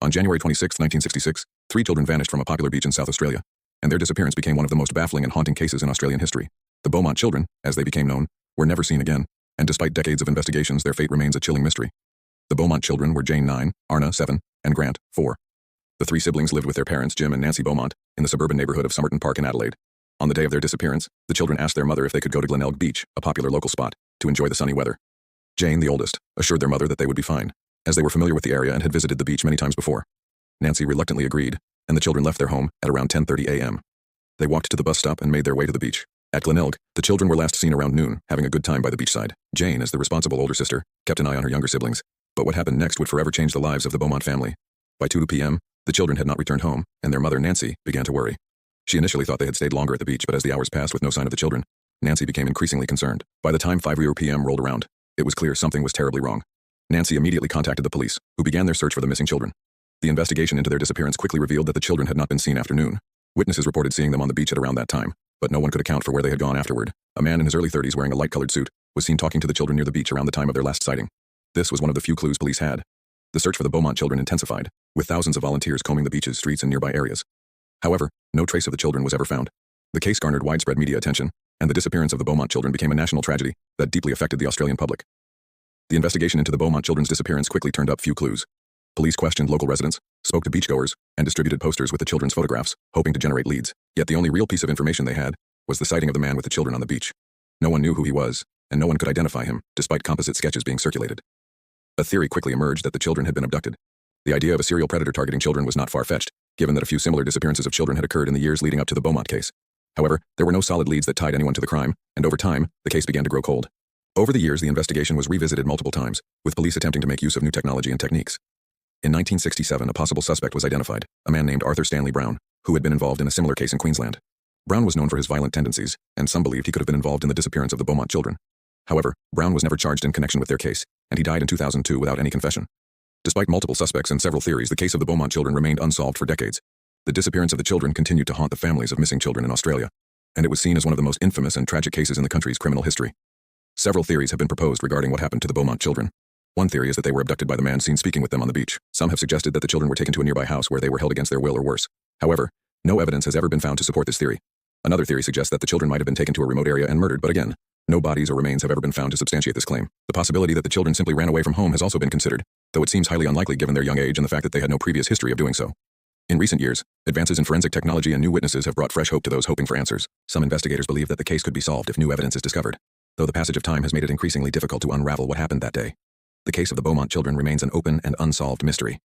On January 26, 1966, 3 children vanished from a popular beach in South Australia, and their disappearance became one of the most baffling and haunting cases in Australian history. The Beaumont children, as they became known, were never seen again, and despite decades of investigations, their fate remains a chilling mystery. The Beaumont children were Jane 9, Arna 7, and Grant 4. The 3 siblings lived with their parents, Jim and Nancy Beaumont, in the suburban neighborhood of Somerton Park in Adelaide. On the day of their disappearance, the children asked their mother if they could go to Glenelg Beach, a popular local spot, to enjoy the sunny weather. Jane, the oldest, assured their mother that they would be fine, as they were familiar with the area and had visited the beach many times before. Nancy reluctantly agreed, and the children left their home at around 10:30 a.m. They walked to the bus stop and made their way to the beach. At Glenelg, the children were last seen around noon, having a good time by the beachside. Jane, as the responsible older sister, kept an eye on her younger siblings, but what happened next would forever change the lives of the Beaumont family. By 2 p.m., the children had not returned home, and their mother, Nancy, began to worry. She initially thought they had stayed longer at the beach, but as the hours passed with no sign of the children, Nancy became increasingly concerned. By the time 5 p.m. rolled around, it was clear something was terribly wrong. Nancy immediately contacted the police, who began their search for the missing children. The investigation into their disappearance quickly revealed that the children had not been seen after noon. Witnesses reported seeing them on the beach at around that time, but no one could account for where they had gone afterward. A man in his early 30s wearing a light-colored suit was seen talking to the children near the beach around the time of their last sighting. This was one of the few clues police had. The search for the Beaumont children intensified, with thousands of volunteers combing the beaches, streets, and nearby areas. However, no trace of the children was ever found. The case garnered widespread media attention, and the disappearance of the Beaumont children became a national tragedy that deeply affected the Australian public. The investigation into the Beaumont children's disappearance quickly turned up few clues. Police questioned local residents, spoke to beachgoers, and distributed posters with the children's photographs, hoping to generate leads. Yet the only real piece of information they had was the sighting of the man with the children on the beach. No one knew who he was, and no one could identify him, despite composite sketches being circulated. A theory quickly emerged that the children had been abducted. The idea of a serial predator targeting children was not far-fetched, given that a few similar disappearances of children had occurred in the years leading up to the Beaumont case. However, there were no solid leads that tied anyone to the crime, and over time, the case began to grow cold. Over the years, the investigation was revisited multiple times, with police attempting to make use of new technology and techniques. In 1967, a possible suspect was identified, a man named Arthur Stanley Brown, who had been involved in a similar case in Queensland. Brown was known for his violent tendencies, and some believed he could have been involved in the disappearance of the Beaumont children. However, Brown was never charged in connection with their case, and he died in 2002 without any confession. Despite multiple suspects and several theories, the case of the Beaumont children remained unsolved for decades. The disappearance of the children continued to haunt the families of missing children in Australia, and it was seen as one of the most infamous and tragic cases in the country's criminal history. Several theories have been proposed regarding what happened to the Beaumont children. One theory is that they were abducted by the man seen speaking with them on the beach. Some have suggested that the children were taken to a nearby house where they were held against their will or worse. However, no evidence has ever been found to support this theory. Another theory suggests that the children might have been taken to a remote area and murdered, but again, no bodies or remains have ever been found to substantiate this claim. The possibility that the children simply ran away from home has also been considered, though it seems highly unlikely given their young age and the fact that they had no previous history of doing so. In recent years, advances in forensic technology and new witnesses have brought fresh hope to those hoping for answers. Some investigators believe that the case could be solved if new evidence is discovered, though the passage of time has made it increasingly difficult to unravel what happened that day. The case of the Beaumont children remains an open and unsolved mystery.